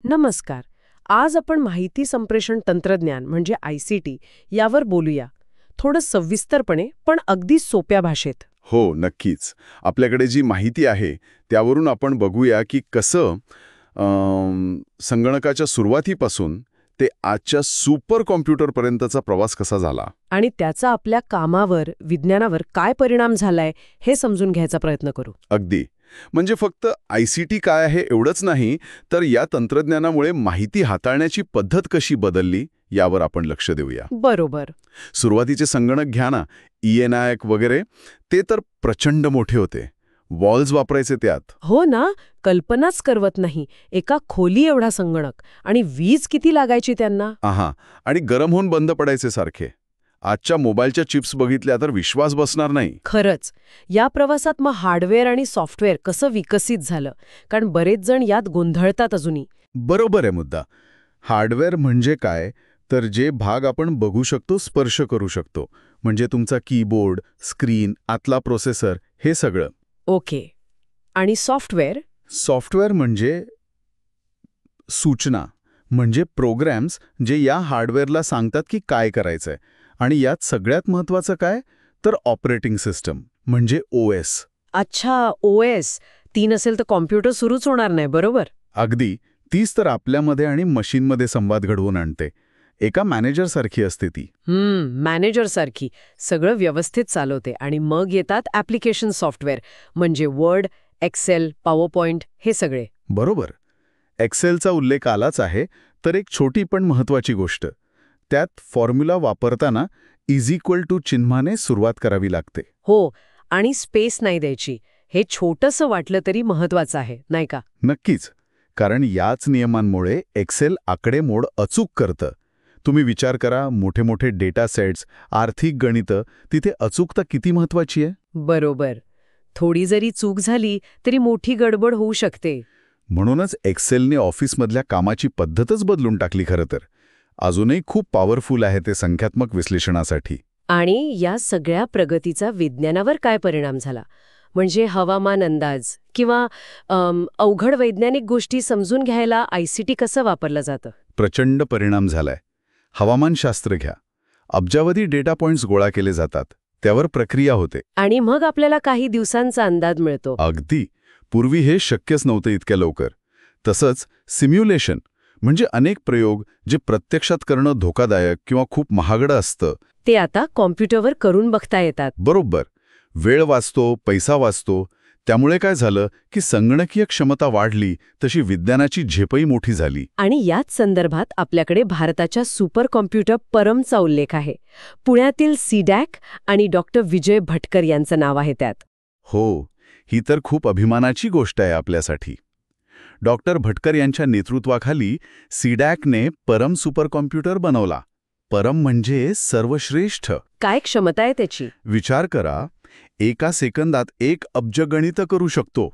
नमस्कार. आज आपण माहिती संप्रेषण तंत्रज्ञान म्हणजे ICT यावर बोलूया. थोडं सविस्तरपणे पण अगदी सोप्या भाषेत. हो, नक्कीच. आपल्याकडे जी माहिती आहे त्यावरून आपण बघूया की कसं संगणकाच्या सुरुवातीपासून ते आजच्या सुपर कॉम्प्युटरपर्यंतचा प्रवास कसा झाला. आणि त्याचा आपल्या कामावर, विज्ञानावर काय परिणाम झालाय हे समजून घ्यायचा प्रयत्न करू. अगदी. म्हणजे फक्त ICT काय आहे एवढंच नाही, तर या तंत्रज्ञानामुळे माहिती हाताळण्याची पद्धत कशी बदलली यावर आपण लक्ष देऊया. बरोबर. सुरुवातीचे संगणक घ्या ना, ENIAC वगैरे, ते तर प्रचंड मोठे होते. वॉल्स वापरायचे त्यात. हो ना, कल्पनाच करवत नाही. एका खोली एवढा संगणक आणि वीज किती लागायची त्यांना. आणि गरम होऊन बंद पडायचे सारखे. आजच्या मोबाईलच्या चिप्स बघितल्या तर विश्वास बसणार नाही. खरंच. या प्रवासात मग हार्डवेअर आणि सॉफ्टवेअर कसं विकसित झालं, कारण बरेच जण यात गोंधळतात अजूनही. बरोबर आहे मुद्दा. हार्डवेअर म्हणजे काय, तर जे भाग आपण बघू शकतो, स्पर्श करू शकतो. म्हणजे तुमचा कीबोर्ड, स्क्रीन, आतला प्रोसेसर, हे सगळं. ओके. आणि सॉफ्टवेअर? सॉफ्टवेअर म्हणजे सूचना, म्हणजे प्रोग्रॅम्स जे या हार्डवेअरला सांगतात की काय करायचंय. आणि यात सगळ्यात महत्त्वाचं काय, तर ऑपरेटिंग सिस्टम म्हणजे OS. अच्छा, OS. ती नसेल तर कॉम्प्युटर सुरूच होणार नाही, बरोबर? अगदी. तीच तर आपल्यामध्ये आणि मशीनमध्ये संवाद घडवून आणते. एका मॅनेजरसारखी असते ती. मॅनेजरसारखी. सगळं व्यवस्थित चालवते आणि मग येतात ॲप्लिकेशन सॉफ्टवेअर, म्हणजे वर्ड, एक्सेल, पॉवरपॉइंट हे सगळे. बरोबर. एक्सेलचा उल्लेख आलाच आहे, तर एक छोटी पण महत्त्वाची गोष्ट. त्यात फॉर्म्युला वापरताना = चिन्हाने सुरुवात करावी लागते. हो, आणि स्पेस नाही द्यायची. हे छोटंसं वाटलं तरी महत्वाचं आहे, नाही का? नक्कीच. कारण याच नियमांमुळे एक्सेल आकडेमोड अचूक करतं. तुम्ही विचार करा, मोठे मोठे डेटा सेट्स, आर्थिक गणितं, तिथे अचूकता किती महत्वाची आहे. बरोबर. थोडी जरी चूक झाली तरी मोठी गडबड होऊ शकते. म्हणूनच एक्सेलने ऑफिसमधल्या कामाची पद्धतच बदलून टाकली खरं तर. अजूनही खूप पॉवरफुल आहे ते संख्यात्मक विश्लेषणासाठी. आणि या सगळ्या प्रगतीचा विज्ञानावर काय परिणाम झाला? म्हणजे हवामान अंदाज किंवा अवघड वैज्ञानिक गोष्टी समजून घ्यायला ICT कसं वापरलं जातं? प्रचंड परिणाम झालाय. हवामानशास्त्र घ्या. अब्जावधी डेटा पॉइंट्स गोळा केले जातात. त्यावर प्रक्रिया होते. आणि मग आपल्याला काही दिवसांचा अंदाज मिळतो. अगदी. पूर्वी हे शक्यच नव्हतं इतक्या लवकर. तसंच सिम्युलेशन म्हणजे अनेक प्रयोग जे प्रत्यक्षात करणं धोकादायक किंवा खूप महागडं असतं, ते आता कॉम्प्युटरवर करून बघता येतात. बरोबर. वेळ वाचतो, पैसा वाचतो. त्यामुळे काय झालं की संगणकीय क्षमता वाढली तशी विज्ञानाची झेपही मोठी झाली. आणि याच संदर्भात आपल्याकडे भारताच्या सुपर कॉम्प्युटर परमचा उल्लेख आहे. पुण्यातील CDAC आणि डॉक्टर विजय भटकर यांचं नाव आहे त्यात. हो, ही तर खूप अभिमानाची गोष्ट आहे आपल्यासाठी. डॉक्टर भटकर यांच्या नेतृत्वाखाली CDACने परम सुपर कॉम्प्युटर बनवला. परम म्हणजे सर्वश्रेष्ठ. काय क्षमता आहे त्याची? विचार करा, एका सेकंदात 1 अब्ज गणितं करू शकतो.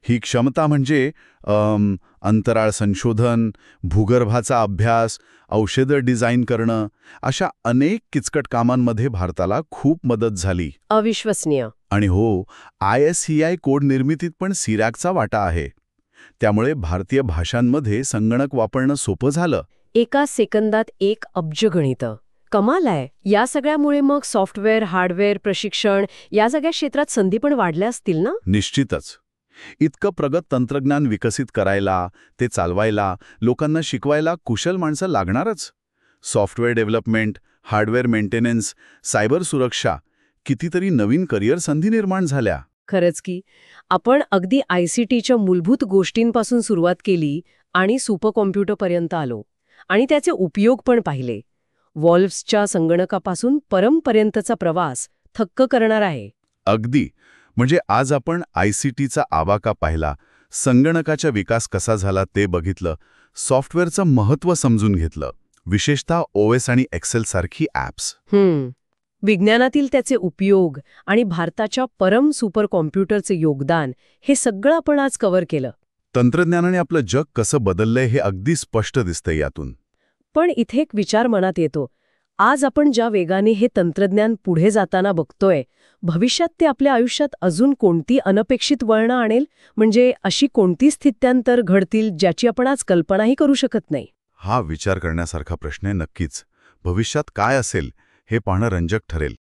ही क्षमता म्हणजे अंतराळ संशोधन, भूगर्भाचा अभ्यास, औषधं डिझाईन करणं, अशा अनेक किचकट कामांमध्ये भारताला खूप मदत झाली. अविश्वसनीय. आणि हो, ISCI कोड निर्मितीत पण CDACचा वाटा आहे. त्यामुळे भारतीय भाषांमध्ये संगणक वापरणं सोपं झालं. एका सेकंदात 1 अब्ज गणितं. कमाल आहे. या सगळ्यामुळे मग सॉफ्टवेअर, हार्डवेअर, प्रशिक्षण या सगळ्या क्षेत्रात संधी पण वाढल्या असतील ना? निश्चितच. इतकं प्रगत तंत्रज्ञान विकसित करायला, ते चालवायला, लोकांना शिकवायला कुशल माणसं लागणारच. Software development, hardware maintenance, cyber सुरक्षा, कितीतरी नवीन करिअर संधी निर्माण झाल्या. खरंच की. आपण अगदी ICTच्या मूलभूत गोष्टींपासून सुरुवात केली आणि सुपर कॉम्प्युटरपर्यंत आलो. आणि त्याचे उपयोग पण पाहिले. वॉल्व्सच्या संगणकापासून परमपर्यंतचा प्रवास थक्क करणार आहे. अगदी. म्हणजे आज आपण ICTचा आवाका पाहिला, संगणकाचा विकास कसा झाला ते बघितलं, सॉफ्टवेअरचं महत्त्व समजून घेतलं, विशेषतः OS आणि एक्सेल सारखी ॲप्स. विज्ञानातील त्याचे उपयोग आणि भारताच्या परम सुपर कॉम्प्युटरचे योगदान हे सगळं आपण आज कव्हर केलं. तंत्रज्ञानाने आपलं जग कसं बदललंय हे अगदी स्पष्ट दिसतंय यातून. पण इथे एक विचार मनात येतो. आज आपण ज्या वेगाने हे तंत्रज्ञान पुढे जाताना बघतोय, भविष्यात ते आपल्या आयुष्यात अजून कोणती अनपेक्षित वळणं आणेल, म्हणजे अशी कोणती स्थित्यांतर घडतील ज्याची आपण आज कल्पनाही करू शकत नाही. हा विचार करण्यासारखा प्रश्न आहे नक्कीच. भविष्यात काय असेल हे पाहणं रंजक ठरेल.